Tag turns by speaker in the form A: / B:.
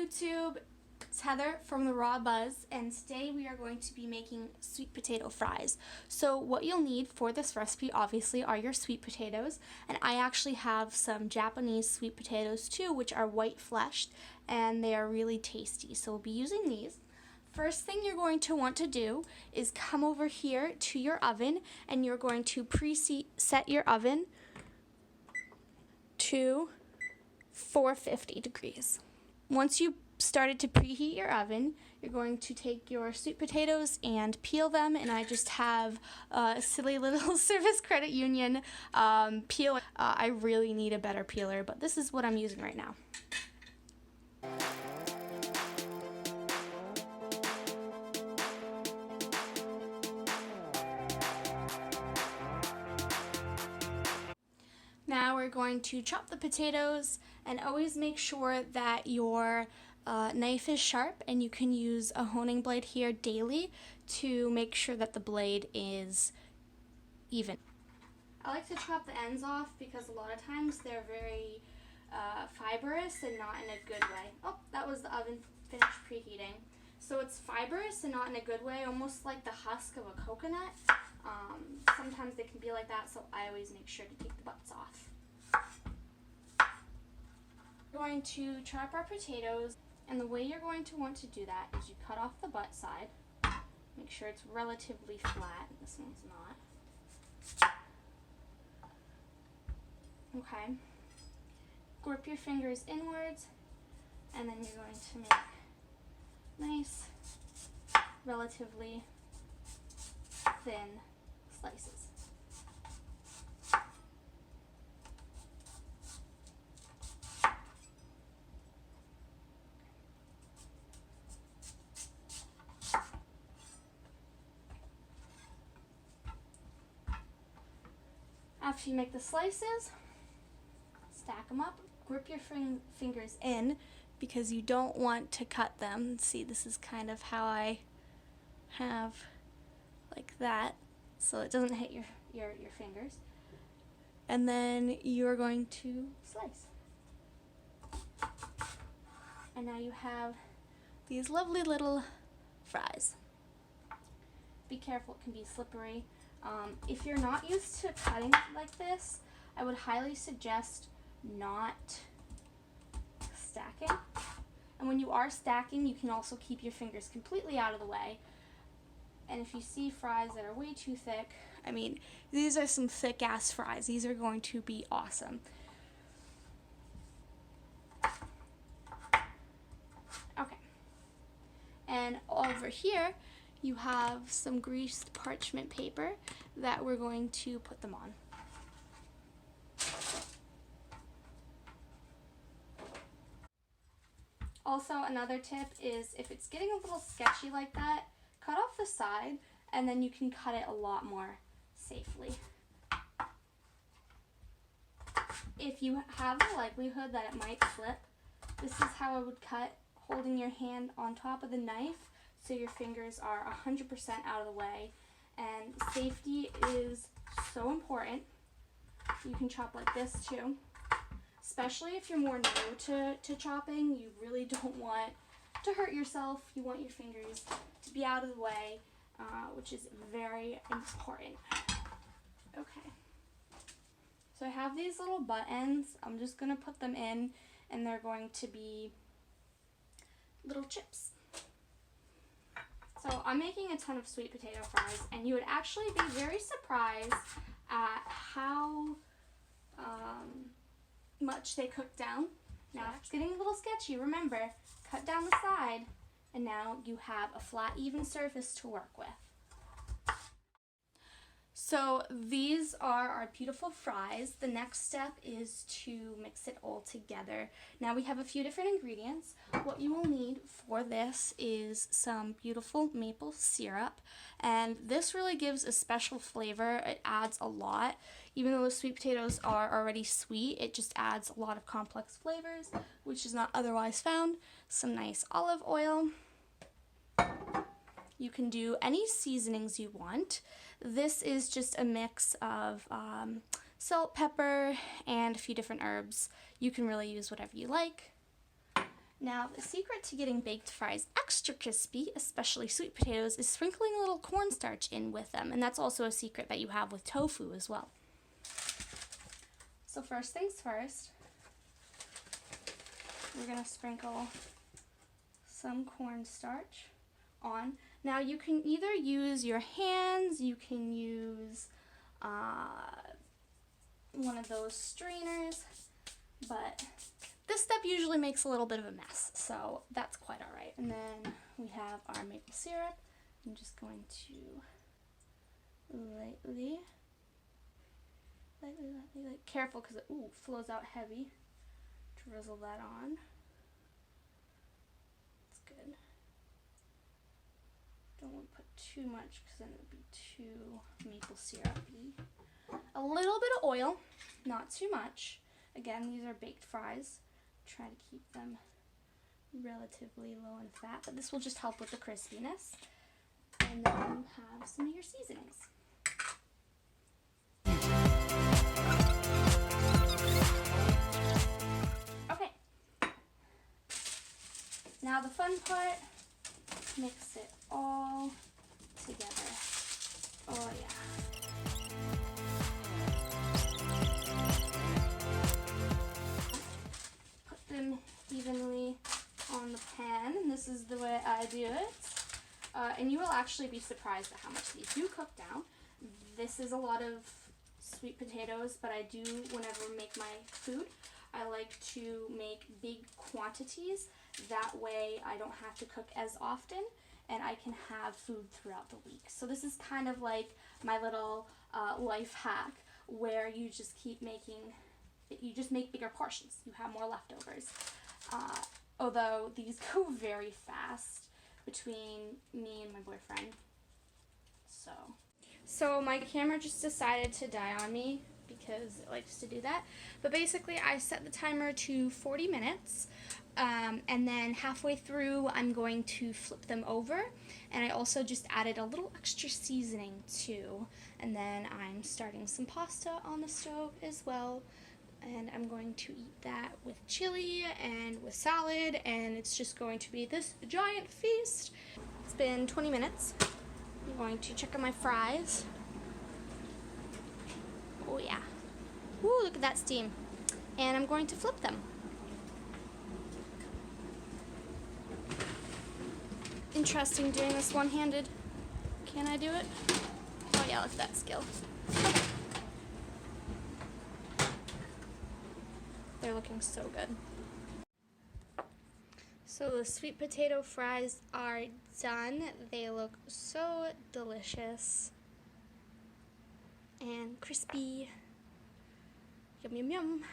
A: YouTube, it's Heather from The Raw Buzz, and today we are going to be making sweet potato fries. So what you'll need for this recipe obviously are your sweet potatoes, and I actually have some Japanese sweet potatoes too, which are white fleshed, and they are really tasty. So we'll be using these. First thing you're going to want to do is come over here to your oven, and you're going to preset your oven to 450 degrees. Once you started to preheat your oven, you're going to take your sweet potatoes and peel them, and I just have a silly little Service Credit Union peeler. I really need a better peeler, but this is what I'm using right now. Now we're going to chop the potatoes, and always make sure that your knife is sharp, and you can use a honing blade here daily to make sure that the blade is even. I like to chop the ends off because a lot of times they're very fibrous and not in a good way. Oh, that was the oven finished preheating. So it's fibrous and not in a good way, almost like the husk of a coconut. Sometimes they can be like that, so I always make sure to take the butts off. We're going to chop our potatoes, and the way you're going to want to do that is you cut off the butt side. Make sure it's relatively flat. This one's not. Okay. Grip your fingers inwards, and then you're going to make nice, relatively thin slices. After you make the slices, stack them up, grip your fingers in because you don't want to cut them. See, this is kind of how I have like that, so it doesn't hit your fingers. And then you're going to slice. And now you have these lovely little fries. Be careful, it can be slippery. If you're not used to cutting like this, I would highly suggest not stacking. And when you are stacking, you can also keep your fingers completely out of the way. And if you see fries that are way too thick, I mean, these are some thick ass fries. These are going to be awesome. Okay. And over here, you have some greased parchment paper that we're going to put them on. Also, another tip is if it's getting a little sketchy like that, cut off the side, and then you can cut it a lot more safely. If you have the likelihood that it might slip, this is how I would cut, holding your hand on top of the knife so your fingers are 100% out of the way. And safety is so important. You can chop like this too. Especially if you're more new to chopping, you really don't want to hurt yourself. You want your fingers to be out of the way, which is very important. Okay. So I have these little butt ends. I'm just going to put them in, and they're going to be little chips. So I'm making a ton of sweet potato fries, and you would actually be very surprised at how much they cook down. Now if it's getting a little sketchy, remember, cut down the side, and now you have a flat, even surface to work with. So these are our beautiful fries. The next step is to mix it all together. Now we have a few different ingredients. What you will need for this is some beautiful maple syrup, and this really gives a special flavor. It adds a lot. Even though the sweet potatoes are already sweet, it just adds a lot of complex flavors, which is not otherwise found. Some nice olive oil. You can do any seasonings you want. This is just a mix of salt, pepper, and a few different herbs. You can really use whatever you like. Now, the secret to getting baked fries extra crispy, especially sweet potatoes, is sprinkling a little cornstarch in with them. And that's also a secret that you have with tofu as well. So first things first, we're going to sprinkle some cornstarch on. Now, you can either use your hands, you can use one of those strainers, but this step usually makes a little bit of a mess, so that's quite all right. And then we have our maple syrup. I'm just going to lightly, careful because it flows out heavy. Drizzle that on. That's good. Don't want to put too much because then it would be too maple syrupy. A little bit of oil, not too much. Again, these are baked fries. Try to keep them relatively low in fat, but this will just help with the crispiness. And then have some of your seasonings. Okay. Now the fun part, mix it all together. Oh yeah. Evenly on the pan, and this is the way I do it. And you will actually be surprised at how much these do cook down. This is a lot of sweet potatoes, but I do, whenever I make my food, I like to make big quantities. That way I don't have to cook as often, and I can have food throughout the week. So this is kind of like my little life hack, where you just keep making, you just make bigger portions. You have more leftovers. Although these go very fast between me and my boyfriend. So my camera just decided to die on me because it likes to do that. But basically I set the timer to 40 minutes. And then halfway through I'm going to flip them over. And I also just added a little extra seasoning too. And then I'm starting some pasta on the stove as well. And I'm going to eat that with chili and with salad, and it's just going to be this giant feast. It's been 20 minutes. I'm going to check on my fries. Oh yeah. Woo, look at that steam. And I'm going to flip them. Interesting doing this one-handed. Can I do it? Oh yeah, look at that skill. Okay. They're looking so good. So the sweet potato fries are done. They look so delicious and crispy. Yum, yum, yum.